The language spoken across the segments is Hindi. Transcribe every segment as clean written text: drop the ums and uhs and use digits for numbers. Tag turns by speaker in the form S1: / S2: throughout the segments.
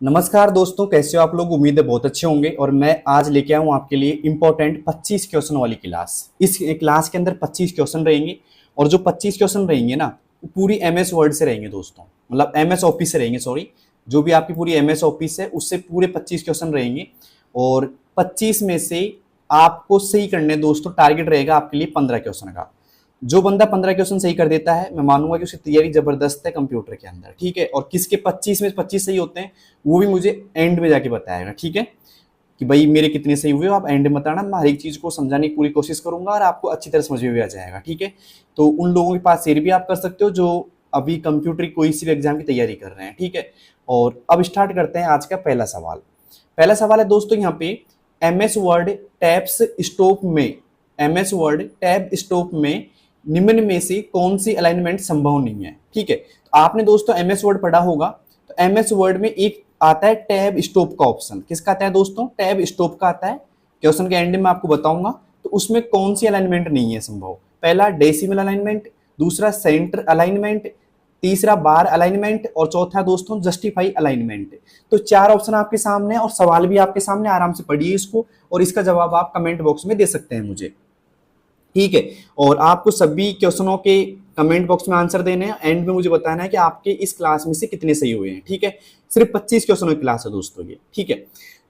S1: नमस्कार दोस्तों, कैसे हो आप लोग। उम्मीद है बहुत अच्छे होंगे। और मैं आज लेके आया हूँ आपके लिए इंपॉर्टेंट 25 क्वेश्चन वाली क्लास। इस क्लास के अंदर 25 क्वेश्चन रहेंगे और जो 25 क्वेश्चन रहेंगे ना, वो पूरी एमएस वर्ड से रहेंगे दोस्तों, मतलब एमएस ऑफिस से रहेंगे। सॉरी, जो भी आपकी पूरी एमएस ऑफिस है उससे पूरे 25 क्वेश्चन रहेंगे और 25 में से आपको सही करने दोस्तों, टारगेट रहेगा आपके लिए 15 क्वेश्चन का। जो बंदा 15 क्वेश्चन सही कर देता है, मैं मानूंगा कि उसकी तैयारी जबरदस्त है कंप्यूटर के अंदर। ठीक है, और किसके 25 में 25 सही होते हैं वो भी मुझे एंड में जाके बताएगा। ठीक है, कि भाई मेरे कितने सही हुए, आप एंड में बताना। मैं हर एक चीज को समझाने की पूरी कोशिश करूंगा और आपको अच्छी तरह समझ में भी आ जाएगा। ठीक है, तो उन लोगों के पास शेयर भी आप कर सकते हो जो अभी कंप्यूटर की कोई सी भी एग्जाम की तैयारी कर रहे हैं। ठीक है, और अब स्टार्ट करते हैं आज का पहला सवाल। पहला सवाल है दोस्तों यहाँ पे, एमएस वर्ड टैब्स स्टॉप में, एमएस वर्ड टैब स्टॉप में निम्न में से कौन सी अलाइनमेंट संभव नहीं है। ठीक है, तो आपने दोस्तों एमएस वर्ड पढ़ा होगा, तो एमएस वर्ड में एक आता है टैब स्टॉप का ऑप्शन। किसका आता है दोस्तों? टैब स्टॉप का आता है। क्वेश्चन के एंड में आपको बताऊंगा। तो उसमें कौन सी अलाइनमेंट नहीं है संभव? पहला डेसिमल अलाइनमेंट, दूसरा सेंटर अलाइनमेंट, तीसरा बार अलाइनमेंट और चौथा दोस्तों जस्टिफाई अलाइनमेंट। तो चार ऑप्शन आपके सामने और सवाल भी आपके सामने, आराम से पढ़िए इसको और इसका जवाब आप कमेंट बॉक्स में दे सकते हैं मुझे। ठीक है, और आपको सभी क्वेश्चनों के कमेंट बॉक्स में आंसर देने हैं। एंड में मुझे बताना है कि आपके इस क्लास में से कितने सही हुए हैं। ठीक है, सिर्फ 25 क्वेश्चनों की क्लास है दोस्तों ये। ठीक है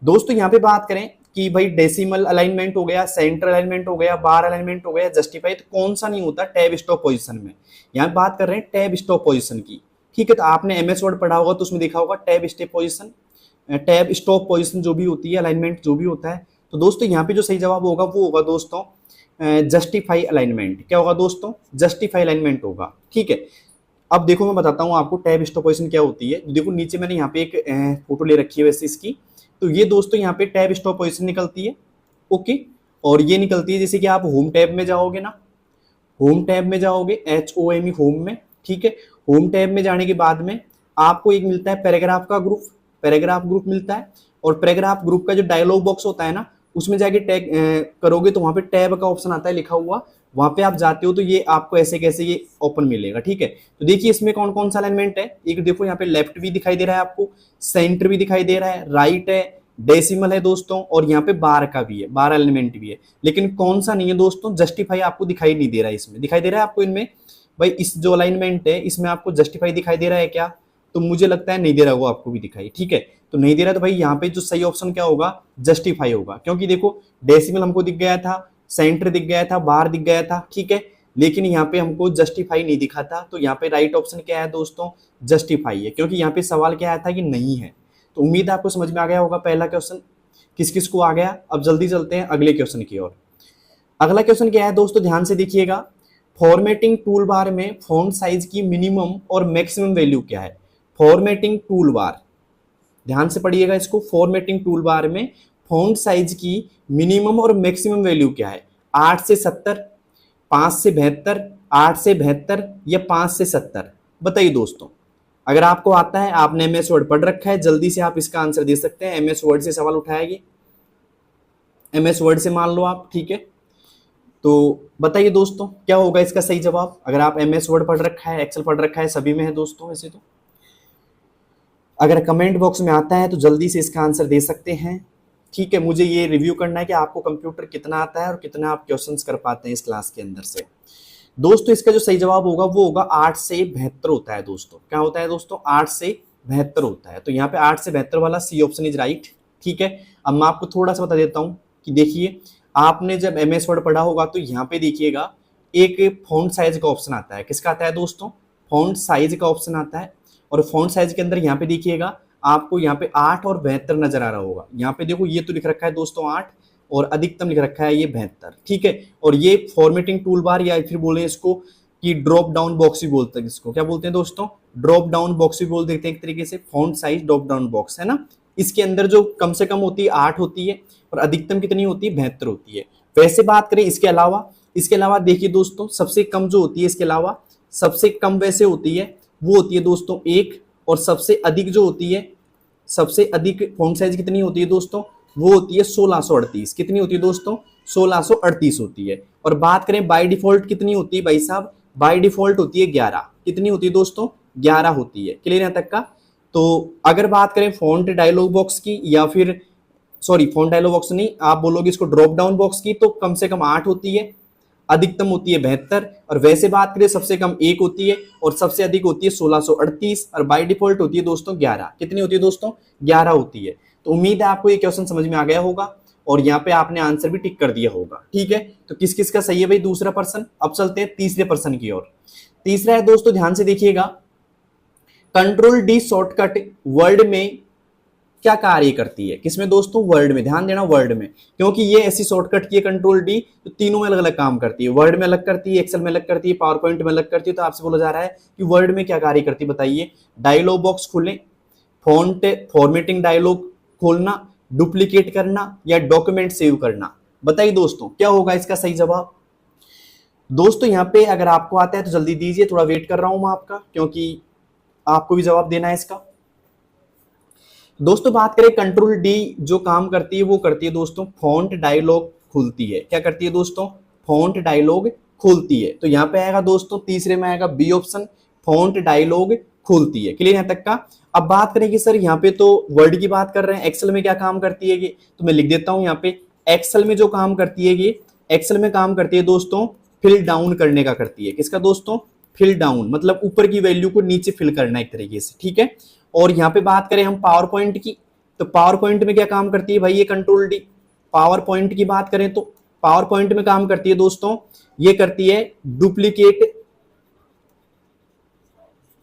S1: दोस्तों, यहाँ पे बात करें कि भाई डेसिमल अलाइनमेंट हो गया, सेंटर अलाइनमेंट हो गया, बार अलाइनमेंट हो गया, जस्टिफाई, तो कौन सा नहीं होता टैब स्टॉप पोजीशन में? यहाँ बात कर रहे हैं टैब स्टॉप पोजीशन की। ठीक है, तो आपने एमएस वर्ड पढ़ा होगा तो उसमें देखा होगा tab stop position, tab stop position जो भी होती है, अलाइनमेंट जो भी होता है। तो दोस्तों यहाँ पे जो सही जवाब होगा वो होगा दोस्तों जस्टिफाई अलाइनमेंट। क्या होगा दोस्तों? जस्टिफाई अलाइनमेंट होगा। ठीक है, अब देखो मैं बताता हूँ आपको टैब स्टॉप पोजीशन क्या होती है। देखो नीचे मैंने यहाँ पे एक फोटो ले रखी है वैसे इसकी। तो ये दोस्तों यहाँ पे टैब स्टॉप पोजीशन निकलती है। ओके, और ये निकलती है जैसे कि आप होम टैब में जाओगे ना, होम टैब में जाओगे, HOME होम में। ठीक है, होम टैब में जाने के बाद में आपको एक मिलता है पैराग्राफ का ग्रुप, पैराग्राफ ग्रुप मिलता है। और पैराग्राफ ग्रुप का जो डायलॉग बॉक्स होता है ना, उसमें जाके टैग करोगे तो वहां पे टैब का ऑप्शन आता है लिखा हुआ, वहां पे आप जाते हो तो ये आपको ऐसे कैसे ये ओपन मिलेगा। ठीक है, तो देखिए इसमें कौन कौन सा अलाइनमेंट है। एक देखो यहाँ पे लेफ्ट भी दिखाई दे रहा है आपको, सेंटर भी दिखाई दे रहा है, राइट है, डेसिमल है दोस्तों, और यहाँ पे बार का भी है, बार एलिमेंट भी है। लेकिन कौन सा नहीं है दोस्तों? जस्टिफाई आपको दिखाई नहीं दे रहा है। इसमें दिखाई दे रहा है आपको इनमें? भाई इस जो अलाइनमेंट है इसमें आपको जस्टिफाई दिखाई दे रहा है क्या? तो मुझे लगता है नहीं दे रहा होगा आपको भी दिखाई। ठीक है, तो नहीं दे रहा तो भाई यहाँ पे जो सही ऑप्शन क्या होगा? जस्टिफाई होगा। क्योंकि देखो डेसिमल हमको दिख गया था, सेंटर दिख गया था, बार दिख गया था। ठीक है, लेकिन यहाँ पे हमको जस्टिफाई नहीं दिखा था। तो यहाँ पे राइट ऑप्शन क्या है दोस्तों? जस्टिफाई है, क्योंकि यहाँ पे सवाल क्या आया था कि नहीं है। तो उम्मीद है आपको समझ में आ गया होगा पहला क्वेश्चन किस किस को आ गया। अब जल्दी चलते हैं अगले क्वेश्चन की ओर। अगला क्वेश्चन क्या है दोस्तों? ध्यान से देखिएगा। फॉर्मेटिंग टूल बार में फॉन्ट साइज की मिनिमम और मैक्सिमम वैल्यू क्या है? फॉर्मेटिंग टूल बार, ध्यान से पढ़िएगा इसको। फॉर्मेटिंग टूल बार में फॉन्ट साइज की मिनिमम और मैक्सिमम वैल्यू क्या है? 8 से 70, 5 से 72, 8 से 72 या 5 से 70? बताइए दोस्तों। अगर आपको आता है, आपने एमएस वर्ड पढ़ रखा है, जल्दी से आप इसका आंसर दे सकते हैं। एमएस वर्ड से सवाल उठाएगी, एमएस वर्ड से मान लो आप। ठीक है, तो बताइए दोस्तों क्या होगा इसका सही जवाब। अगर आप एमएस वर्ड पढ़ रखा है, एक्सेल पढ़ रखा है, सभी में है दोस्तों वैसे तो। अगर कमेंट बॉक्स में आता है तो जल्दी से इसका आंसर दे सकते हैं। ठीक है, मुझे ये रिव्यू करना है कि आपको कंप्यूटर कितना आता है और कितना आप क्वेश्चंस कर पाते हैं इस क्लास के अंदर से। दोस्तों इसका जो सही जवाब होगा वो होगा 8 से 72 होता है दोस्तों। क्या होता है दोस्तों? 8 से 72 होता है। तो यहाँ पे 8 से 72 वाला सी ऑप्शन इज राइट। ठीक है, अब मैं आपको थोड़ा सा बता देता हूँ कि देखिए, आपने जब एमएस वर्ड पढ़ा होगा तो यहाँ पे देखिएगा एक फॉन्ट साइज का ऑप्शन आता है। किसका आता है दोस्तों? फॉन्ट साइज का ऑप्शन आता है। और फॉन्ट साइज के अंदर यहाँ पे देखिएगा आपको यहाँ पे 8 और 72 नजर आ रहा होगा। यहाँ पे देखो ये तो लिख रखा है दोस्तों 8 और अधिकतम लिख रखा है ये 72। ठीक है, और ये फॉर्मेटिंग टूल बार या फिर बोले इसको कि ड्रॉप डाउन बॉक्स भी बोलते हैं। इसको क्या बोलते हैं दोस्तों? ड्रॉप डाउन बॉक्स भी बोल देते हैं एक तरीके से। Font size drop down box है ना, इसके अंदर जो कम से कम होती है 8 होती है और अधिकतम कितनी होती है? 72 होती है। वैसे बात करें इसके अलावा देखिए दोस्तों, सबसे कम जो होती है इसके अलावा, सबसे कम वैसे होती है वो होती है दोस्तों 1, और सबसे अधिक जो होती है, सबसे अधिक फॉन्ट साइज कितनी होती है दोस्तों? वो होती है 1638। कितनी होती है दोस्तों? 1638 होती है। और बात करें बाय डिफॉल्ट कितनी होती है भाई साहब? बाय डिफॉल्ट होती है 11। कितनी होती है दोस्तों? 11 होती है। क्लियर यहाँ तक का? तो अगर बात करें फॉन्ट डायलॉग बॉक्स की, या फिर सॉरी फॉन्ट डायलॉग बॉक्स नहीं, आप बोलोगे इसको ड्रॉप डाउन बॉक्स की, तो कम से कम 8 होती है, अधिकतम होती है 72, और वैसे बात करें सबसे कम 1 होती है और सबसे अधिक होती है 1638, और बाय डिफॉल्ट होती है दोस्तों 11। कितनी होती है दोस्तों? 11 होती है। तो उम्मीद है आपको ये क्वेश्चन समझ में आ गया होगा और यहाँ पे आपने आंसर भी टिक कर दिया होगा। ठीक है, तो किस किस का सही है भाई? दूसरा पर्सन। अब चलते हैं तीसरे पर्सन की ओर। तीसरा है दोस्तों, ध्यान से देखिएगा, कंट्रोल डी शॉर्टकट वर्ड में क्या कार्य करती है? किसमें दोस्तों? वर्ड में। ध्यान देना, वर्ड में, क्योंकि ये ऐसी शॉर्टकट की है कंट्रोल डी तो तीनों में अलग अलग काम करती है। वर्ड में अलग करती है, एक्सेल में अलग करती है, पावर पॉइंट में अलग करती है। तो आपसे बोला जा रहा है कि वर्ड में क्या कार्य करती है, बताइए। डायलॉग बॉक्स खोलें, फॉन्ट फॉर्मेटिंग डायलॉग खोलना, डुप्लीकेट करना, या डॉक्यूमेंट सेव करना। बताइए दोस्तों क्या होगा इसका सही जवाब? दोस्तों यहाँ पे अगर आपको आता है तो जल्दी दीजिए, थोड़ा वेट कर रहा हूं मैं आपका, क्योंकि आपको भी जवाब देना है इसका। दोस्तों बात करें कंट्रोल डी जो काम करती है वो करती है दोस्तों फॉन्ट डायलॉग खुलती है। क्या करती है दोस्तों? फॉन्ट डायलॉग खोलती है। तो यहाँ पे आएगा दोस्तों, तीसरे में आएगा बी ऑप्शन, फॉन्ट डायलॉग खोलती है। क्लियर यहाँ तक का? अब बात करें कि सर यहाँ पे तो वर्ड की बात कर रहे हैं, एक्सेल में क्या काम करती है ये? तो मैं लिख देता हूं यहाँ पे, एक्सेल में जो काम करती है ये, एक्सेल में काम करती है दोस्तों फिल डाउन करने का करती है। किसका दोस्तों? फिल डाउन, मतलब ऊपर की वैल्यू को नीचे फिल करना एक तरीके से। ठीक है, और यहाँ पे बात करें हम पावर पॉइंट की, तो पावर पॉइंट में क्या काम करती है भाई? ये कंट्रोल डी। पावर पॉइंट की बात करें तो पावर पॉइंट में काम करती है दोस्तों, ये करती है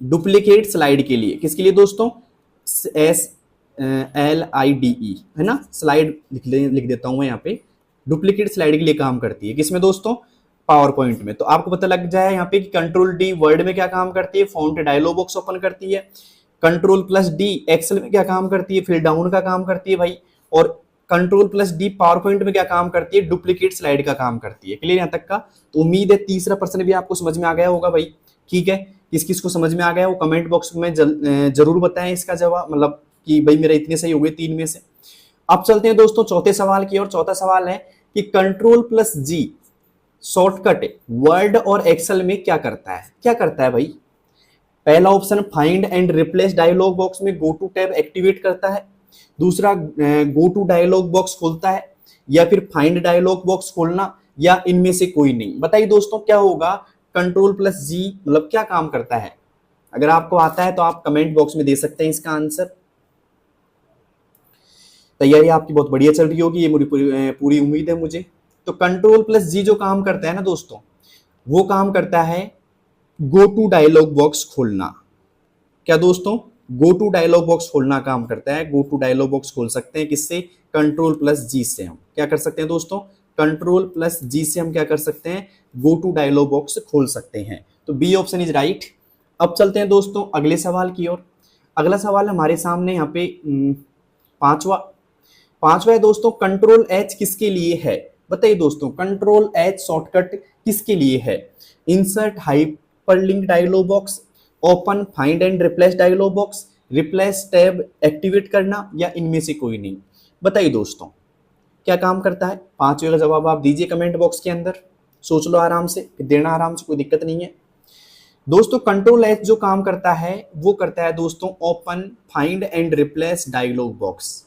S1: डुप्लीकेट स्लाइड के लिए। किसके लिए दोस्तों? SLIDE है ना, स्लाइड लिख देता हूं मैं यहाँ पे, डुप्लीकेट स्लाइड के लिए काम करती है। किसमें दोस्तों? पावर पॉइंट में। तो आपको पता लग जाए यहाँ पे कि कंट्रोल डी वर्ड में क्या काम करती है? फॉन्ट डायलॉग बॉक्स ओपन करती है। कंट्रोल प्लस डी एक्सेल में क्या काम करती है? फिल डाउन का काम करती है भाई। और control plus D power point में क्या काम करती है? डुप्लीकेट स्लाइड का काम करती है। क्लियर यहाँ तक का? तो उम्मीद है तीसरा पर्सन भी आपको समझ में आ गया होगा भाई। ठीक है, किस किस को समझ में आ गया वो कमेंट बॉक्स में जरूर बताएं इसका जवाब, मतलब कि भाई मेरा इतने सही हो गए 3 में से। अब चलते हैं दोस्तों चौथे सवाल की ओर। चौथा सवाल है कि कंट्रोल प्लस जी शॉर्टकट वर्ड और एक्सेल में क्या करता है? क्या करता है भाई? पहला option find and replace dialog box में गो टू टैब एक्टिवेट करता है। दूसरा गो टू डायलॉग बॉक्स खोलता है, या फिर फाइंड डायलॉग बॉक्स खोलना, या इनमें से कोई नहीं। बताइए दोस्तों क्या होगा? कंट्रोल प्लस जी मतलब क्या काम करता है? अगर आपको आता है तो आप कमेंट बॉक्स में दे सकते हैं इसका आंसर। तैयारी आपकी बहुत बढ़िया चल रही होगी, ये मेरी पूरी उम्मीद है मुझे। तो कंट्रोल प्लस जी जो काम करता है ना दोस्तों, वो काम करता है गो टू डायलॉग बॉक्स खोलना। क्या दोस्तों? गो टू डायलॉग बॉक्स खोलना काम करता है। गो टू डायलॉग बॉक्स खोल सकते हैं किससे? कंट्रोल प्लस जी से। हम क्या कर सकते हैं दोस्तों? कंट्रोल प्लस जी से हम क्या कर सकते हैं? गो टू डायलॉग बॉक्स खोल सकते हैं। तो बी ऑप्शन इज राइट। अब चलते हैं दोस्तों अगले सवाल की ओर। अगला सवाल हमारे सामने यहाँ पे पांचवा है दोस्तों, कंट्रोल एच किसके लिए है? बताइए दोस्तों कंट्रोल एच शॉर्टकट किसके लिए है? Insert hyperlink dialogue box, open find and replace dialog box, replace tab activate करना, या इनमें से कोई नहीं। बताइए दोस्तों क्या काम करता है? पांचवे का जवाब आप दीजिए कमेंट बॉक्स के अंदर, सोच लो आराम से, देना आराम से, कोई दिक्कत नहीं है दोस्तों। कंट्रोल एच जो काम करता है वो करता है दोस्तों open find and replace dialog box.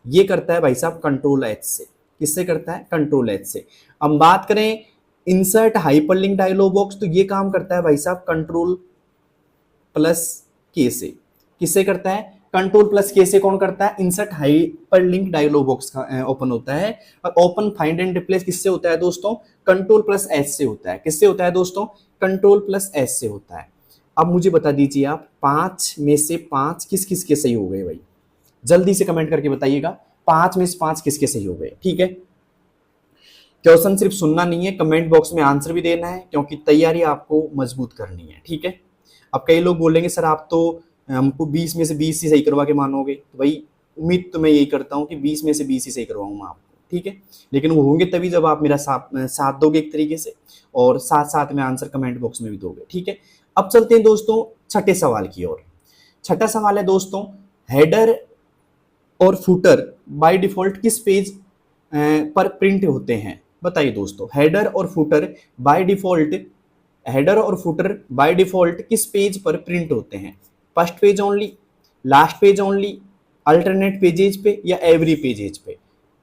S1: ये करता है भाई साहब कंट्रोल एच से। किससे करता है? कंट्रोल एच से। अब बात करें इंसर्ट हाइपरलिंक डायलॉग बॉक्स, तो ये काम करता है भाई साहब कंट्रोल प्लस के से। किससे करता है? कंट्रोल प्लस के से कौन करता है? इंसर्ट हाइपरलिंक डायलॉग बॉक्स का ओपन होता है। और ओपन फाइंड एंड रिप्लेस किससे होता है दोस्तों? कंट्रोल प्लस एस से होता है। किससे होता है दोस्तों? कंट्रोल प्लस एस से होता है। अब मुझे बता दीजिए आप 5 में से 5 किस किस के सही हो गए भाई? जल्दी से कमेंट करके बताइएगा 5 में से 5 किसके सही हो गए। ठीक है, क्वेश्चन सिर्फ सुनना नहीं है, कमेंट बॉक्स में आंसर भी देना है, क्योंकि तैयारी आपको मजबूत करनी है। ठीक है, अब कई लोग बोलेंगे सर आप तो हमको 20 में से 20 ही सही करवा के मानोगे, तो भाई उम्मीद तो मैं यही करता हूँ कि 20 में से 20 ही सही करवाऊंगा आपको। ठीक है, लेकिन वो होंगे तभी जब आप मेरा साथ दोगे एक तरीके से, और साथ साथ में आंसर कमेंट बॉक्स में भी दोगे। ठीक है, अब चलते हैं दोस्तों छठे सवाल की ओर। छठा सवाल है दोस्तों, हेडर और फुटर बाय डिफॉल्ट किस पेज पर प्रिंट होते हैं? बताइए दोस्तों हेडर और फुटर बाय डिफॉल्ट किस पेज पर प्रिंट होते हैं? First page only, last page only, alternate pages पे या एवरी पेजेज पे।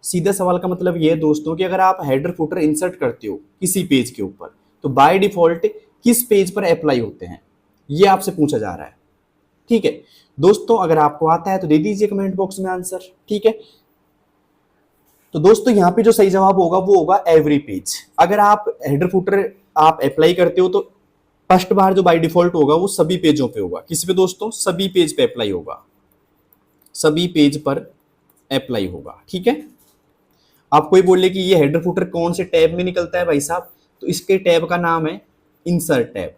S1: सीधा सवाल का मतलब ये है दोस्तों कि अगर आप हेडर फुटर इंसर्ट करते हो किसी पेज के ऊपर तो बाय डिफॉल्ट किस पेज पर अप्लाई होते हैं, ये आपसे पूछा जा रहा है। ठीक है दोस्तों, अगर आपको आता है तो दे दीजिए कमेंट बॉक्स में आंसर। ठीक है, तो दोस्तों यहाँ पे जो सही जवाब होगा वो होगा एवरी पेज। अगर आप हेडर फुटर आप अप्लाई करते हो तो फर्स्ट बार जो बाय डिफॉल्ट होगा वो सभी पेजों पे होगा। किस पे दोस्तों? सभी पेज पे अप्लाई होगा, सभी पेज पर अप्लाई होगा। ठीक है, आप कोई बोले कि ये हेडर फुटर कौन से टैब में निकलता है भाई साहब, तो इसके टैब का नाम है इंसर्ट टैब।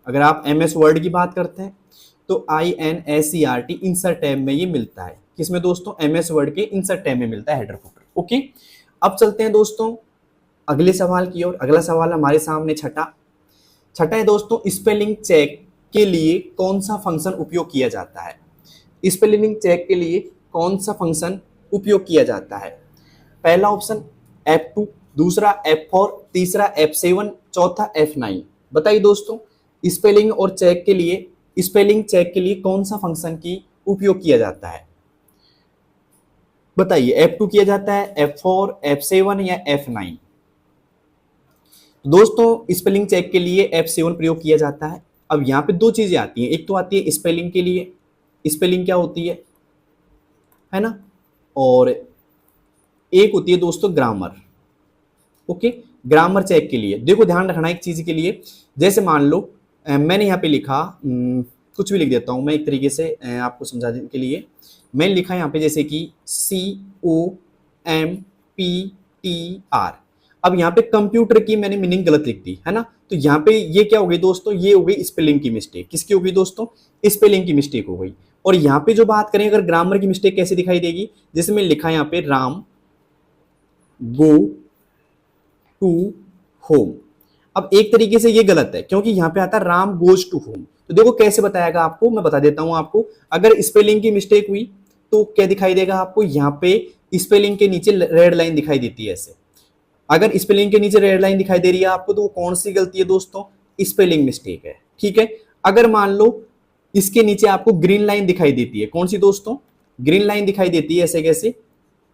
S1: अगर आप MS वर्ड की बात करते हैं तो INSERT इंसर्ट टैब में ये मिलता है। किसमें दोस्तों? MS वर्ड के इंसर्ट टैब में मिलता है हेडर फुटर। ओके, अब चलते हैं दोस्तों अगले सवाल की ओर। अगला सवाल हमारे सामने छठा है दोस्तों, स्पेलिंग चेक के लिए कौन सा फंक्शन उपयोग किया जाता है? स्पेलिंग चेक के लिए कौन सा फंक्शन उपयोग किया जाता है? पहला ऑप्शन F2, दूसरा F4, तीसरा F7, चौथा F9। बताइए दोस्तों, स्पेलिंग चेक के लिए कौन सा फंक्शन की उपयोग किया जाता है? बताइए, F2 किया जाता है, F4, F7 या F9? दोस्तों स्पेलिंग चेक के लिए F7 प्रयोग किया जाता है। अब यहाँ पे दो चीजें आती हैं, एक तो आती है स्पेलिंग के लिए, स्पेलिंग क्या होती है ना, और एक होती है दोस्तों ग्रामर। ओके, ग्रामर चेक के लिए देखो ध्यान रखना एक चीज के लिए, जैसे मान लो मैंने यहाँ पे लिखा कुछ भी लिख देता हूं मैं एक तरीके से आपको समझाने के लिए। मैंने लिखा यहाँ पे जैसे कि COMPTR। अब यहाँ पे कंप्यूटर की मैंने मीनिंग गलत लिख दी है ना, तो यहाँ पे ये क्या हो गई दोस्तों? ये हो गई स्पेलिंग की मिस्टेक। किसकी हो गई दोस्तों? स्पेलिंग की मिस्टेक हो गई। और यहाँ पे जो बात करें अगर ग्रामर की मिस्टेक कैसे दिखाई देगी, जैसे मैंने लिखा यहाँ पे राम गो टू होम। अब एक तरीके से ये गलत है क्योंकि यहाँ पे आता है राम गोज टू होम। तो देखो कैसे बताएगा आपको, मैं बता देता हूं आपको। अगर स्पेलिंग की मिस्टेक हुई तो क्या दिखाई देगा आपको? यहाँ पे स्पेलिंग के नीचे रेड लाइन दिखाई देती है ऐसे। अगर स्पेलिंग के नीचे रेड लाइन दिखाई दे रही है आपको तो वो कौन सी गलती है दोस्तों? स्पेलिंग मिस्टेक है। ठीक है, अगर मान लो इसके नीचे आपको ग्रीन लाइन दिखाई देती है, कौन सी दोस्तों? ग्रीन लाइन दिखाई देती है ऐसे, कैसे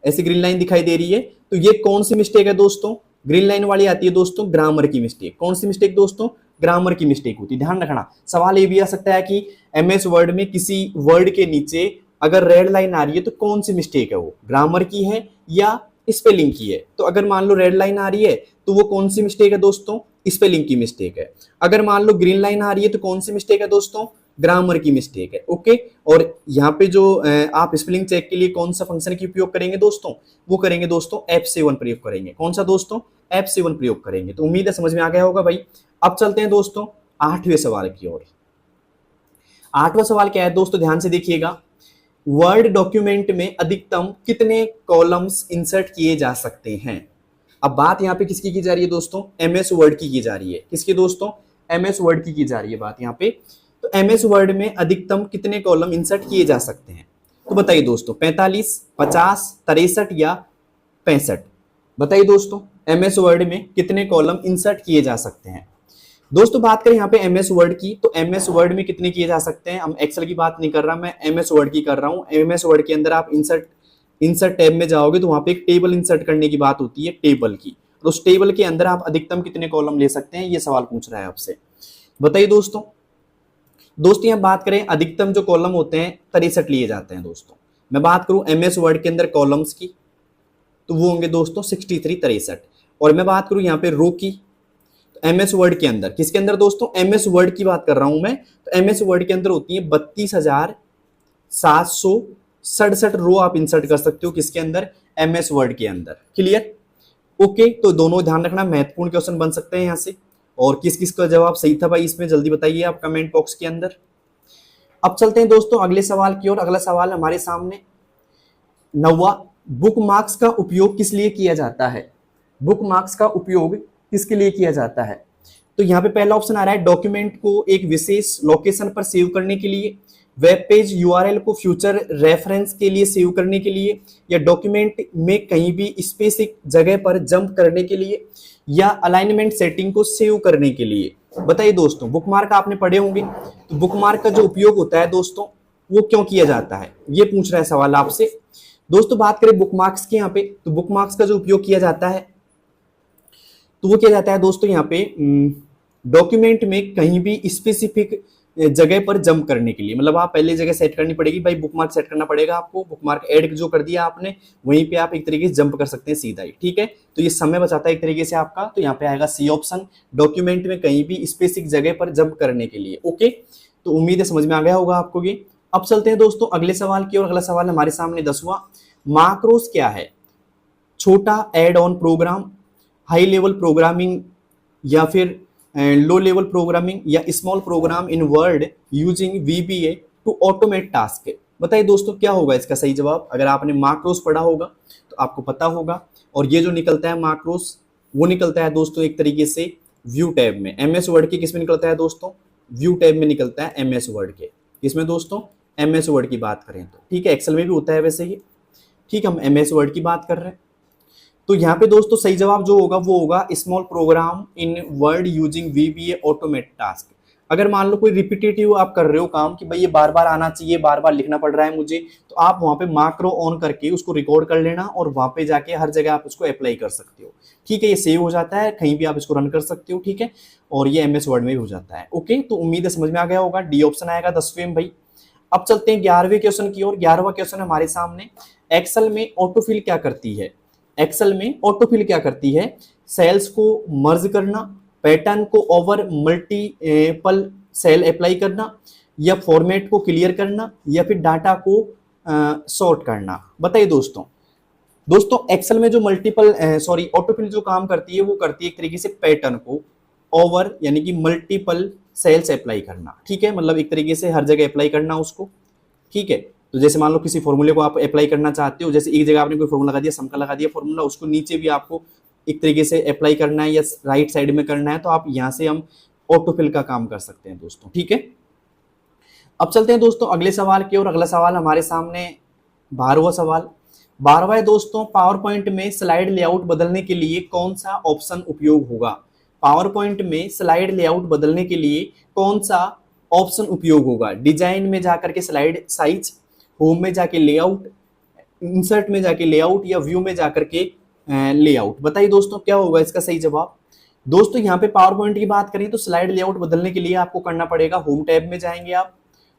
S1: ऐसे ग्रीन लाइन दिखाई दे रही है, तो ये कौन सी मिस्टेक है दोस्तों? ग्रीन लाइन वाली आती है दोस्तों ग्रामर की मिस्टेक। कौन सी मिस्टेक दोस्तों? ग्रामर की मिस्टेक होती है। ध्यान रखना, सवाल ये भी आ सकता है कि MS वर्ड में किसी वर्ड के नीचे अगर रेड लाइन आ रही है तो कौन सी मिस्टेक है, वो ग्रामर की है या स्पेलिंग की है? तो अगर मान लो रेड लाइन आ रही है तो वो कौन सी मिस्टेक है दोस्तों? स्पेलिंग की मिस्टेक है। अगर मान लो ग्रीन लाइन आ रही है तो कौन सी मिस्टेक है दोस्तों? ग्रामर की मिस्टेक है। ओके, और यहाँ पे जो आप स्पेलिंग चेक के लिए कौन सा फंक्शन की उपयोग करेंगे दोस्तों? वो करेंगे दोस्तों F7 प्रयोग करेंगे। कौन सा दोस्तों? F7 प्रयोग करेंगे। तो उम्मीद है समझ में आ गया होगा भाई। अब चलते हैं दोस्तों 8वें सवाल की ओर। 8वां सवाल क्या है दोस्तों? ध्यान से देखिएगा, वर्ड डॉक्यूमेंट में अधिकतम कितने कॉलम्स इंसर्ट किए जा सकते हैं? अब बात यहाँ पे किसकी की जा रही है दोस्तों? MS वर्ड की जा रही है। किसकी दोस्तों? MS वर्ड की जा रही है बात यहाँ पे। तो MS वर्ड में अधिकतम कितने कॉलम इंसर्ट किए जा सकते हैं? तो बताइए दोस्तों, 45, 50, 63 या 65? बताइए दोस्तों, MS वर्ड में कितने कॉलम इंसर्ट किए जा सकते हैं? दोस्तों बात करें यहाँ पे MS वर्ड की, तो MS वर्ड में कितने किए जा सकते हैं? हम एक्सेल की बात नहीं कर रहा, मैं MS वर्ड की कर रहा हूँ। MS वर्ड के अंदर आप इंसर्ट टैब में जाओगे तो वहां पे एक टेबल इंसर्ट करने की बात होती है, टेबल की। तो उस टेबल के अंदर आप अधिकतम कितने कॉलम ले सकते हैं, ये सवाल पूछ रहा है आपसे। बताइए दोस्तों यहाँ बात करें अधिकतम जो कॉलम होते हैं 63 लिए जाते हैं दोस्तों। मैं बात करूं MS वर्ड के अंदर कॉलम्स की तो वो होंगे दोस्तों 63, 63। और मैं बात करूं यहाँ पे रो की, तो MS वर्ड के अंदर, किसके अंदर दोस्तों? MS वर्ड की बात कर रहा हूं मैं। तो MS वर्ड के अंदर होती है 32,767 रो आप इंसर्ट कर सकते हो। किसके अंदर? MS वर्ड के अंदर। क्लियर? ओके, तो दोनों ध्यान रखना, महत्वपूर्ण क्वेश्चन बन सकते हैं यहाँ से। और किस किस का जवाब सही था भाई इसमें जल्दी बताइए आप कमेंट बॉक्स के अंदर। अब चलते हैं दोस्तों अगले सवाल की ओर। अगला सवाल हमारे सामने 9वां, बुक मार्क्स का उपयोग किस लिए किया जाता है? बुक मार्क्स का उपयोग किसके लिए किया जाता है? तो यहाँ पे पहला ऑप्शन आ रहा है डॉक्यूमेंट को एक विशेष लोकेशन पर सेव करने के लिए, वेब पेज URL को फ्यूचर रेफरेंस के लिए सेव करने के लिए, या डॉक्यूमेंट में कहीं भी स्पेसिफिक जगह पर जंप करने के लिए, या अलाइनमेंट सेटिंग को सेव करने के लिए। बताइए दोस्तों, बुकमार्क आपने पढ़े होंगे, तो बुकमार्क का जो उपयोग होता है दोस्तों वो क्यों किया जाता है, ये पूछ रहा है सवाल आपसे। दोस्तों बात करें बुकमार्क्स की यहाँ पे, तो बुकमार्क्स का जो उपयोग किया जाता है तो वो किया जाता है दोस्तों यहाँ पे डॉक्यूमेंट में कहीं भी स्पेसिफिक जगह पर जंप करने के लिए। मतलब आप पहले जगह सेट करनी पड़ेगी भाई, बुकमार्क सेट करना पड़ेगा आपको, बुकमार्क ऐड जो कर दिया आपने वहीं पे आप एक तरीके से जंप कर सकते हैं सीधा ही, ठीक है। तो ये समय बचाता है एक तरीके से आपका। तो यहाँ पे आएगा सी ऑप्शन, डॉक्यूमेंट में कहीं भी स्पेसिफिक जगह पर जंप करने के लिए। ओके, तो उम्मीद है समझ में आ गया होगा आपको ये। अब चलते हैं दोस्तों अगले सवाल की ओर। अगला सवाल हमारे सामने 10वां, माक्रोस क्या है? छोटा add on program, high level programming, या फिर लो लेवल प्रोग्रामिंग, या small program in Word using VBA to automate task. बताइए दोस्तों क्या होगा इसका सही जवाब। अगर आपने माक्रोस पढ़ा होगा तो आपको पता होगा। और ये जो निकलता है माक्रोस, वो निकलता है दोस्तों एक तरीके से व्यू टैब में। MS वर्ड के किसमें निकलता है दोस्तों? व्यू टैब में निकलता है MS वर्ड के। इसमें दोस्तों MS वर्ड की बात करें तो, ठीक है, एक्सेल में भी होता है वैसे ही, ठीक, हम MS वर्ड की बात कर रहे हैं। तो यहाँ पे दोस्तों सही जवाब जो होगा वो होगा small program in Word using VBA automate task. अगर मान लो कोई रिपीटेटिव आप कर रहे हो काम कि भाई ये बार बार आना चाहिए, बार बार लिखना पड़ रहा है मुझे, तो आप वहां पे माक्रो ऑन करके उसको रिकॉर्ड कर लेना और वहां पे जाके हर जगह आप उसको अप्लाई कर सकते हो, ठीक है। ये सेव हो जाता है, कहीं भी आप इसको रन कर सकते हो, ठीक है। और ये MS वर्ड में भी हो जाता है। ओके, तो उम्मीद है समझ में आ गया होगा। डी ऑप्शन आएगा 10वें में भाई। अब चलते हैं 11वें क्वेश्चन की ओर। 11वां क्वेश्चन हमारे सामने, एक्सेल में ऑटोफिल क्या करती है? एक्सेल में ऑटोफिल क्या करती है? सेल्स को मर्ज करना, पैटर्न को ओवर मल्टीपल सेल अप्लाई करना, या फॉर्मेट को क्लियर करना, या फिर डाटा को सॉर्ट करना। बताइए दोस्तों। दोस्तों एक्सेल में जो ऑटोफिल जो काम करती है वो करती है एक तरीके से पैटर्न को ओवर यानी कि मल्टीपल सेल्स अप्लाई करना, ठीक है। मतलब एक तरीके से हर जगह अप्लाई करना उसको, ठीक है। तो जैसे मान लो किसी फॉर्मूले को आप अप्लाई करना चाहते हो, जैसे एक जगह आपने कोई फॉर्मूला लगा दिया, सम का लगा दिया फॉर्मूला, उसको नीचे भी आपको एक तरीके से अप्लाई करना है या राइट साइड में करना है, तो आप यहाँ से हम ऑटोफिल का काम कर सकते हैं दोस्तों, ठीक है। अब चलते हैं दोस्तों अगले सवाल की ओर। अगला सवाल हमारे सामने 12वां सवाल। 12वां है दोस्तों, पावर पॉइंट में स्लाइड लेआउट बदलने के लिए कौन सा ऑप्शन उपयोग होगा? पावर पॉइंट में स्लाइड लेआउट बदलने के लिए कौन सा ऑप्शन उपयोग होगा? डिजाइन में जाकर के स्लाइड साइज, होम में जाके लेआउट, इंसर्ट में जाके लेआउट, या व्यू में जाकर के लेआउट। बताइए दोस्तों क्या होगा इसका सही जवाब। दोस्तों यहाँ पे पावर पॉइंट की बात करें तो स्लाइड लेआउट बदलने के लिए आपको करना पड़ेगा, होम टैब में जाएंगे आप,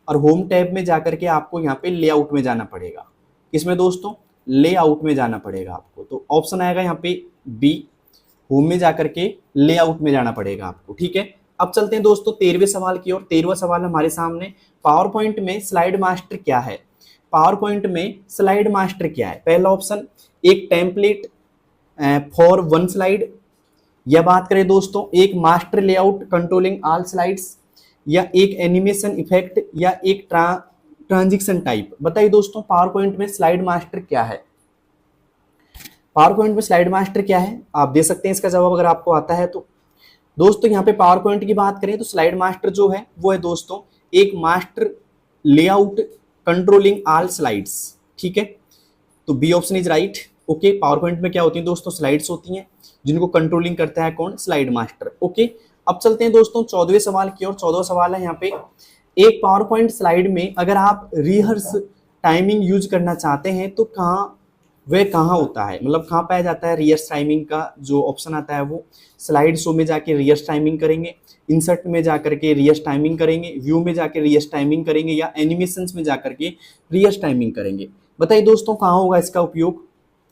S1: और होम टैब में जाकर के आपको यहाँ पे लेआउट में जाना पड़ेगा। इसमें दोस्तों लेआउट में जाना पड़ेगा आपको। तो ऑप्शन आएगा यहाँ पे बी, होम में जाकर के लेआउट में जाना पड़ेगा आपको, ठीक है। अब चलते हैं दोस्तों 13वें सवाल की ओर। 13वां सवाल हमारे सामने, पावर पॉइंट में स्लाइड मास्टर क्या है? पावर पॉइंट में स्लाइड मास्टर क्या है? पहला ऑप्शन, एक टेम्पलेट फॉर वन स्लाइड, या बात करें दोस्तों एक master layout controlling all slides, या एक एनिमेशन इफेक्ट, या एक ट्रांजिशन टाइप। बताइए दोस्तों पावर पॉइंट में स्लाइड मास्टर क्या है? पावर पॉइंट में स्लाइड मास्टर क्या है? आप दे सकते हैं इसका जवाब अगर आपको आता है तो। दोस्तों यहाँ पे पावर पॉइंट की बात करें तो स्लाइड मास्टर जो है वो है दोस्तों एक master layout controlling all slides, ठीक है। तो B option is right. Okay, PowerPoint में क्या होती है दोस्तों? स्लाइड्स होती हैं जिनको कंट्रोलिंग करता है कौन? Slide master. ओके, अब चलते हैं दोस्तों 14वें सवाल की ओर। 14वां सवाल है यहाँ पे, एक पावर पॉइंट स्लाइड में अगर आप रिहर्स टाइमिंग यूज करना चाहते हैं तो कहाँ होता है? मतलब कहाँ पाया जाता है रिहर्स टाइमिंग का जो ऑप्शन आता है वो? स्लाइड शो में जाके रिहर्स टाइमिंग करेंगे, इंसर्ट में जाकर के रिहर्स टाइमिंग करेंगे, व्यू में जाके रिहर्स टाइमिंग करेंगे, या एनिमेशंस में जाकर के रिहर्स टाइमिंग करेंगे। बताइए दोस्तों कहाँ होगा इसका उपयोग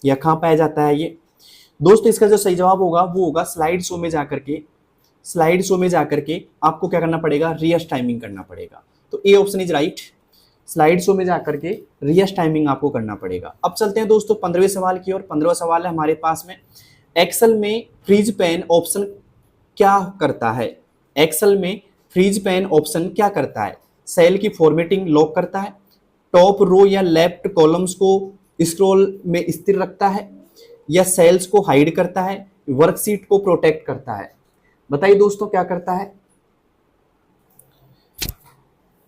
S1: या कहाँ पाया जाता है ये? दोस्तों इसका जो सही जवाब होगा वो होगा स्लाइड शो में जाकर के आपको क्या करना पड़ेगा? रिहर्स टाइमिंग करना पड़ेगा। तो A option is right, slide show में जाकर के रिहर्स टाइमिंग आपको करना पड़ेगा। अब चलते हैं दोस्तों 15वें सवाल की ओर। 15वां सवाल है हमारे पास में, एक्सेल में फ्रीज पैन ऑप्शन क्या करता है? एक्सेल में फ्रीज पैन ऑप्शन क्या करता है? सेल की फॉर्मेटिंग लॉक करता है, टॉप रो या लेफ्ट कॉलम्स को स्क्रॉल में स्थिर रखता है, या सेल्स को हाइड करता है, वर्कशीट को प्रोटेक्ट करता है। बताइए दोस्तों क्या करता है?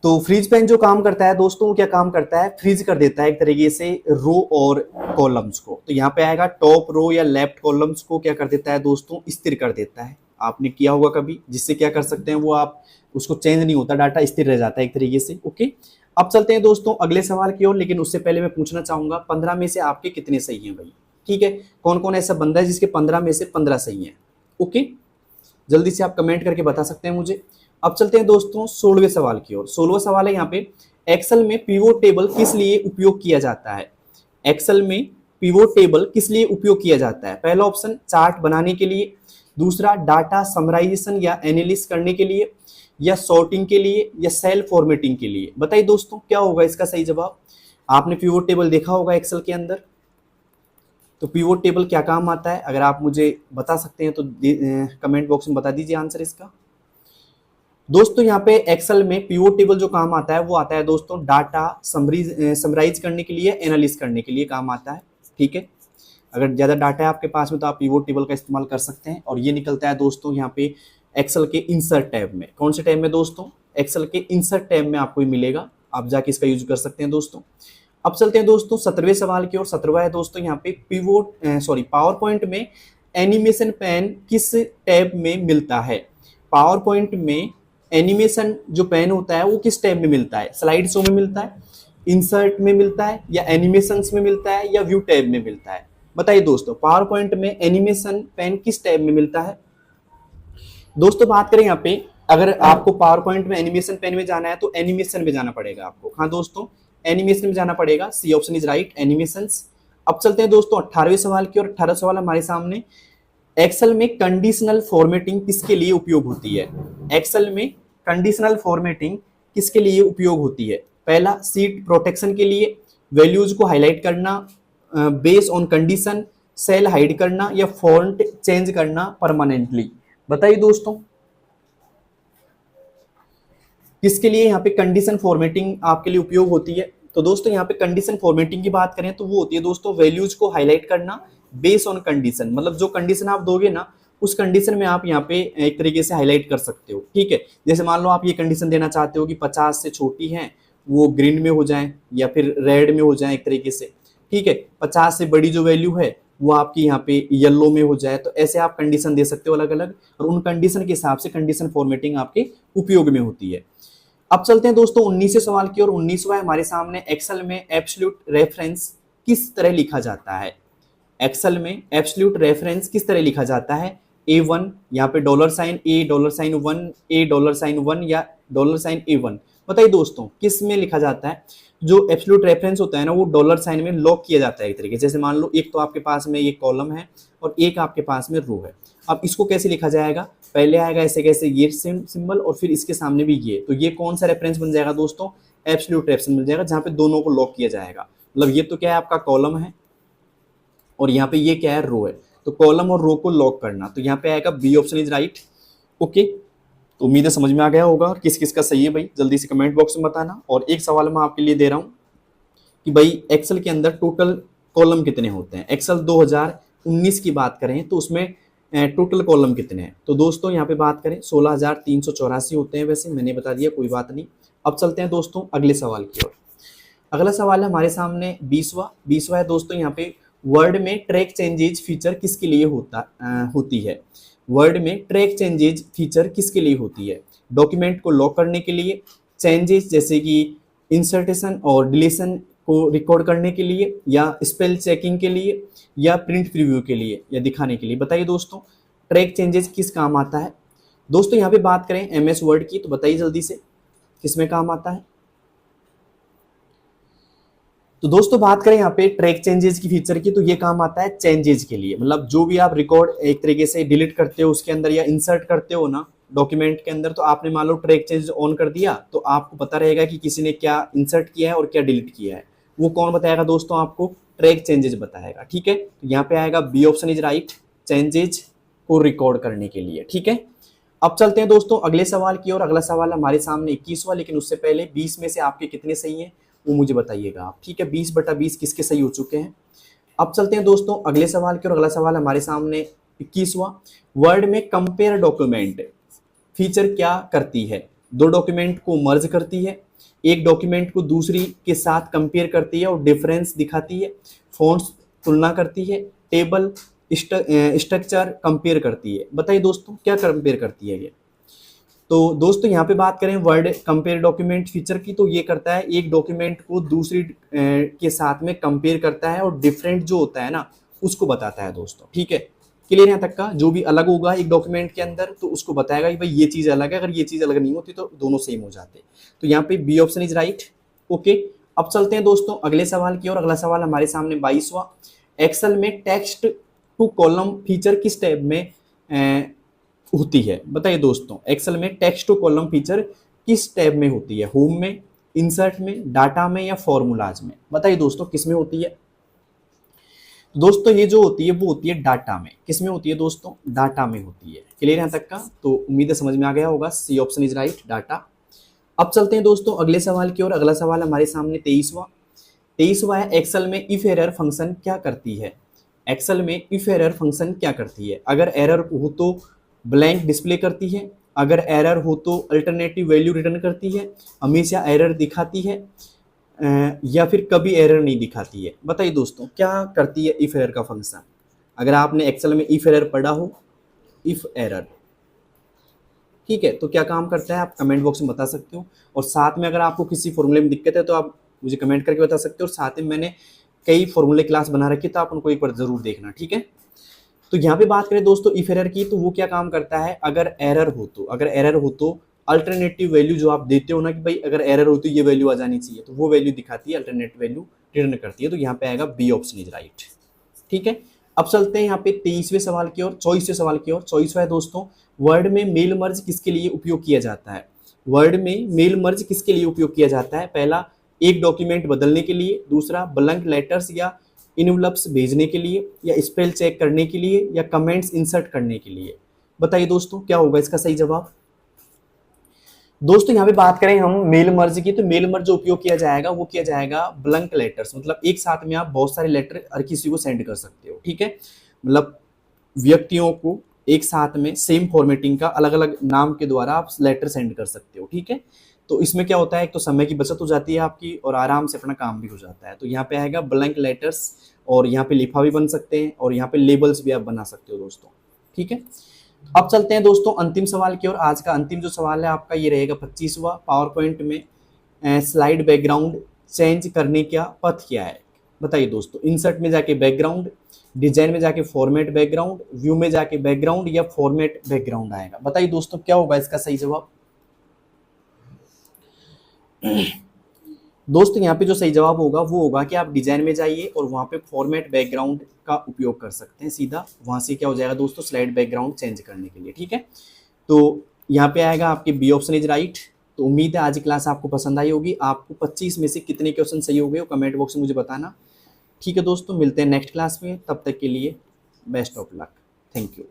S1: तो फ्रीज पैन जो काम करता है दोस्तों वो क्या काम करता है? फ्रीज कर देता है एक तरीके से रो और कॉलम्स को। तो यहाँ पे आएगा टॉप रो या लेफ्ट कॉलम्स को क्या कर देता है दोस्तों? स्थिर कर देता है। आपने किया होगा कभी, जिससे क्या कर सकते हैं वो आप उसको चेंज नहीं होता, डाटा स्थिर रह जाता है एक तरीके से। ओके, अब चलते हैं दोस्तों अगले सवाल की ओर, लेकिन उससे पहले मैं पूछना चाहूंगा 15 में से आपके कितने सही हैं भाई। ठीक है, कौन कौन ऐसा बंदा है जिसके 15 में से 15 सही हैं। ओके, जल्दी से आप कमेंट करके बता सकते हैं मुझे। अब चलते हैं दोस्तों 16वें सवाल की ओर। 16वां सवाल है यहाँ पे, एक्सेल में पिवोट टेबल किस लिए उपयोग किया जाता है। एक्सेल में पिवोट टेबल किस लिए उपयोग किया जाता है। पहला ऑप्शन चार्ट बनाने के लिए, दूसरा डाटा समराइजेशन या एनालिसिस करने के लिए, या सॉर्टिंग के लिए, या सेल फॉर्मेटिंग के लिए। बताइए दोस्तों क्या होगा इसका सही जवाब। आपने पिवोट टेबल देखा होगा एक्सेल के अंदर, तो पिवोट टेबल क्या काम आता है, अगर आप मुझे बता सकते हैं तो कमेंट बॉक्स में बता दीजिए आंसर इसका। दोस्तों यहाँ पे एक्सेल में पिवोट टेबल जो काम आता है वो आता है दोस्तों डाटा समराइज करने के लिए, एनालिसिस करने के लिए काम आता है। ठीक है, अगर ज़्यादा डाटा है आपके पास में तो आप पिवोट टेबल का इस्तेमाल कर सकते हैं। और ये निकलता है दोस्तों यहाँ पे एक्सेल के इंसर्ट टैब में। कौन से टैब में दोस्तों, एक्सेल के इंसर्ट टैब में आपको मिलेगा, आप जाके इसका यूज कर सकते हैं दोस्तों। अब चलते हैं दोस्तों 17वें सवाल की ओर। 17वां है दोस्तों यहाँ पे पावर पॉइंट में एनिमेशन पैन किस टैब में मिलता है। पावर पॉइंट में एनिमेशन जो पैन होता है वो किस टैब में मिलता है। स्लाइड शो में मिलता है, इंसर्ट में मिलता है, या एनिमेशंस में मिलता है, या व्यू टैब में मिलता है। बताइए दोस्तों पावर पॉइंट में एनिमेशन पैन किस टैब में मिलता है। दोस्तों बात करें यहाँ पे, अगर आपको पावर पॉइंट में एनिमेशन पैन में जाना है तो एनिमेशन में जाना पड़ेगा आपको। हाँ दोस्तों, एनिमेशन में जाना पड़ेगा, C option is right, animations. अब चलते हैं दोस्तों 18वें सवाल की ओर। 18वां सवाल हमारे सामने, एक्सेल में कंडीशनल फॉर्मेटिंग किसके लिए उपयोग होती है। एक्सेल में कंडीशनल फॉर्मेटिंग किसके लिए उपयोग होती है। पहला सीट प्रोटेक्शन के लिए, वैल्यूज को हाईलाइट करना base on condition, cell hide करना, या फॉन्ट चेंज करना परमानेंटली। बताइए दोस्तों किसके लिए यहाँ पे कंडीशन फॉर्मेटिंग आपके लिए उपयोग होती है। तो दोस्तों यहाँ पे कंडीशन फॉर्मेटिंग की बात करें तो वो होती है दोस्तों वैल्यूज को हाईलाइट करना बेस ऑन कंडीशन, मतलब जो कंडीशन आप दोगे ना उस कंडीशन में आप यहाँ पे एक तरीके से हाईलाइट कर सकते हो। ठीक है, जैसे मान लो आप ये कंडीशन देना चाहते हो कि 50 से छोटी है वो ग्रीन में हो जाए या फिर रेड में हो जाए एक तरीके से। ठीक है, 50 से बड़ी जो वैल्यू है वो आपकी यहाँ पे येलो में हो जाए। तो ऐसे आप कंडीशन दे सकते हो अलग अलग, और उन कंडीशन के हिसाब से कंडीशन फॉर्मेटिंग आपके उपयोग में होती है। अब चलते हैं दोस्तों 19वें सवाल की ओर। 19वां हमारे सामने, एक्सेल में एब्सोल्यूट रेफरेंस किस तरह लिखा जाता है। एक्सेल में एब्सोल्यूट रेफरेंस किस तरह लिखा जाता है। A1, यहाँ पे $A, $1, $1, या $A1। बताइए दोस्तों किस में लिखा जाता है। जो एब्सोल्यूट रेफरेंस होता है ना वो $साइन में लॉक किया जाता है एक तरीके से। जैसे मान लो एक तो आपके पास में ये कॉलम है और एक आपके पास में रो है। अब इसको कैसे लिखा जाएगा, पहले आएगा ऐसे कैसे ये सिंबल और फिर इसके सामने भी ये, तो ये कौन सा रेफरेंस बन जाएगा दोस्तों, एब्सोल्यूट रेफरेंस मिल जाएगा, जहाँ पे दोनों को लॉक किया जाएगा। मतलब ये तो क्या है आपका कॉलम है और यहाँ पे ये क्या है रो है, तो कॉलम और रो को लॉक करना, तो यहाँ पे आएगा B option is right. Okay, तो उम्मीद है समझ में आ गया होगा किस किस का सही है भाई, जल्दी से कमेंट बॉक्स में बताना। और एक सवाल मैं आपके लिए दे रहा हूँ कि भाई एक्सेल के अंदर टोटल कॉलम कितने होते हैं। एक्सेल 2019 की बात करें तो उसमें टोटल कॉलम कितने हैं। तो दोस्तों यहाँ पे बात करें 16,384 होते हैं, वैसे मैंने बता दिया कोई बात नहीं। अब चलते हैं दोस्तों अगले सवाल की ओर। अगला सवाल है हमारे सामने 20वां है दोस्तों। यहाँ पे वर्ड में ट्रैक चेंजेज फीचर किसके लिए होती है। वर्ड में ट्रैक चेंजेज फीचर किसके लिए होती है। डॉक्यूमेंट को लॉक करने के लिए, चेंजेस जैसे कि इंसर्टेशन और डिलीशन को रिकॉर्ड करने के लिए, या स्पेल चेकिंग के लिए, या प्रिंट प्रीव्यू के लिए, या दिखाने के लिए। बताइए दोस्तों ट्रैक चेंजेस किस काम आता है। दोस्तों यहाँ पे बात करें MS वर्ड की तो बताइए जल्दी से किसमें काम आता है। तो दोस्तों बात करें यहाँ पे ट्रैक चेंजेस की फीचर की तो ये काम आता है चेंजेस के लिए, मतलब जो भी आप रिकॉर्ड एक तरीके से डिलीट करते हो उसके अंदर या इंसर्ट करते हो ना डॉक्यूमेंट के अंदर, तो आपने मान लो ट्रैक चेंजेस ऑन कर दिया तो आपको पता रहेगा कि किसी ने क्या इंसर्ट किया है और क्या डिलीट किया है। वो कौन बताएगा दोस्तों, आपको ट्रैक चेंजेस बताएगा। ठीक है, तो यहाँ पे आएगा B option is right, changes को रिकॉर्ड करने के लिए। ठीक है, अब चलते हैं दोस्तों अगले सवाल की ओर। अगला सवाल हमारे सामने 21वां, लेकिन उससे पहले 20 में से आपके कितने सही हैं वो मुझे बताइएगा आप। ठीक है, 20/20 किसके सही हो चुके हैं। अब चलते हैं दोस्तों अगले सवाल की ओर। अगला सवाल हमारे सामने 21वां, वर्ड में कंपेयर डॉक्यूमेंट फीचर क्या करती है। दो डॉक्यूमेंट को मर्ज करती है, एक डॉक्यूमेंट को दूसरी के साथ कंपेयर करती है और डिफरेंस दिखाती है, फॉन्ट्स तुलना करती है, टेबल स्ट्रक्चर कंपेयर करती है। बताइए दोस्तों क्या कंपेयर करती है ये। तो दोस्तों यहाँ पे बात करें वर्ड कंपेयर डॉक्यूमेंट फीचर की, तो ये करता है एक डॉक्यूमेंट को दूसरी के साथ में कंपेयर करता है और डिफरेंट जो होता है ना उसको बताता है दोस्तों। ठीक है, क्लियर यहाँ तक का? जो भी अलग होगा एक डॉक्यूमेंट के अंदर तो उसको बताएगा कि भाई ये चीज अलग है, अगर ये चीज अलग नहीं होती तो दोनों सेम हो जाते। तो यहाँ पे B option is right. Okay, अब चलते हैं दोस्तों अगले सवाल की ओर। अगला सवाल हमारे सामने 22वां, एक्सेल में टेक्स्ट टू कॉलम फीचर किस टैब में होती है? बताइए दोस्तों, एक्सेल में टेक्स्ट टू कॉलम फीचर किस टैब में होती है? होम में, इंसर्ट में, डाटा में या फॉर्मूलाज में? बताइए दोस्तों किस में होती है? दोस्तों ये जो होती है वो होती है डाटा में। किस में होती है दोस्तों? डाटा में होती है। क्लियर यहाँ तक का? तो उम्मीद है समझ में आ गया होगा, C option is right, data. अब चलते हैं दोस्तों अगले सवाल की ओर। अगला सवाल हमारे सामने 23वां है, एक्सेल में इफ एरर फंक्शन क्या करती है? एक्सेल में इफ एरर फंक्शन क्या करती है? अगर एरर हो तो ब्लैंक डिस्प्ले करती है, अगर एरर हो तो अल्टरनेटिव वैल्यू रिटर्न करती है, हमेशा एरर दिखाती है या फिर कभी एरर नहीं दिखाती है? बताइए दोस्तों क्या करती है इफ एरर का फंक्शन? अगर आपने एक्सेल में इफ एरर पढ़ा हो, इफ एरर, ठीक है, तो क्या काम करता है आप कमेंट बॉक्स में बता सकते हो। और साथ में अगर आपको किसी फॉर्मूले में दिक्कत है तो आप मुझे कमेंट करके बता सकते हो। और साथ में मैंने कई फॉर्मूले क्लास बना रखी है तो आप उनको एक बार जरूर देखना। ठीक है, तो यहाँ पे बात करें दोस्तों इफ एरर की, तो वो क्या काम करता है? अगर एरर हो तो अल्टरनेटिव वैल्यू जो आप देते हो ना कि भाई अगर एरर हो तो ये वैल्यू आ जानी चाहिए, तो वो वैल्यू दिखाती है, अल्टरनेटिव वैल्यू रिटर्न करती है। तो यहाँ पे आएगा बी ऑप्शन इज राइट। ठीक है, अब चलते हैं यहाँ पे 23वें सवाल की ओर, 24वें सवाल की ओर। 24वां है दोस्तों, वर्ड में मेल मर्ज किसके लिए उपयोग किया जाता है? वर्ड में मेल मर्ज किसके लिए उपयोग किया जाता है? पहला, एक डॉक्यूमेंट बदलने के लिए, दूसरा ब्लैंक लेटर्स या इनवलप्स भेजने के लिए, या स्पेल चेक करने के लिए, या कमेंट्स इंसर्ट करने के लिए? बताइए दोस्तों क्या होगा इसका सही जवाब? दोस्तों यहाँ पे बात करें हम मेल मर्ज की, तो मेल मर्ज जो उपयोग किया जाएगा वो किया जाएगा ब्लैंक लेटर्स, मतलब एक साथ में आप बहुत सारे लेटर हर किसी को सेंड कर सकते हो। ठीक है, मतलब व्यक्तियों को एक साथ में सेम फॉर्मेटिंग का अलग अलग नाम के द्वारा आप लेटर सेंड कर सकते हो। ठीक है, तो इसमें क्या होता है, एक तो समय की बचत हो जाती है आपकी और आराम से अपना काम भी हो जाता है। तो यहाँ पे आएगा ब्लैंक लेटर्स, और यहाँ पे लिफा भी बन सकते हैं और यहाँ पे लेबल्स भी आप बना सकते हो दोस्तों। ठीक है, अब चलते हैं दोस्तों अंतिम सवाल की ओर। आज का अंतिम जो सवाल है आपका ये रहेगा 25वां, पावर पॉइंट में स्लाइड बैकग्राउंड चेंज करने का पथ क्या है? बताइए दोस्तों, इंसर्ट में जाके बैकग्राउंड, डिजाइन में जाके फॉर्मेट बैकग्राउंड, व्यू में जाके बैकग्राउंड, या फॉर्मेट बैकग्राउंड आएगा? बताइए दोस्तों क्या होगा इसका सही जवाब? दोस्तों यहाँ पे जो सही जवाब होगा वो होगा कि आप डिजाइन में जाइए और वहाँ पे फॉर्मेट बैकग्राउंड का उपयोग कर सकते हैं। सीधा वहाँ से क्या हो जाएगा दोस्तों, स्लाइड बैकग्राउंड चेंज करने के लिए। ठीक है, तो यहाँ पे आएगा आपके बी ऑप्शन इज राइट। तो उम्मीद है आज की क्लास आपको पसंद आई होगी। आपको 25 में से कितने क्वेश्चन सही हो गए वो कमेंट बॉक्स में मुझे बताना। ठीक है दोस्तों, मिलते हैं नेक्स्ट क्लास में, तब तक के लिए best of luck, thank you.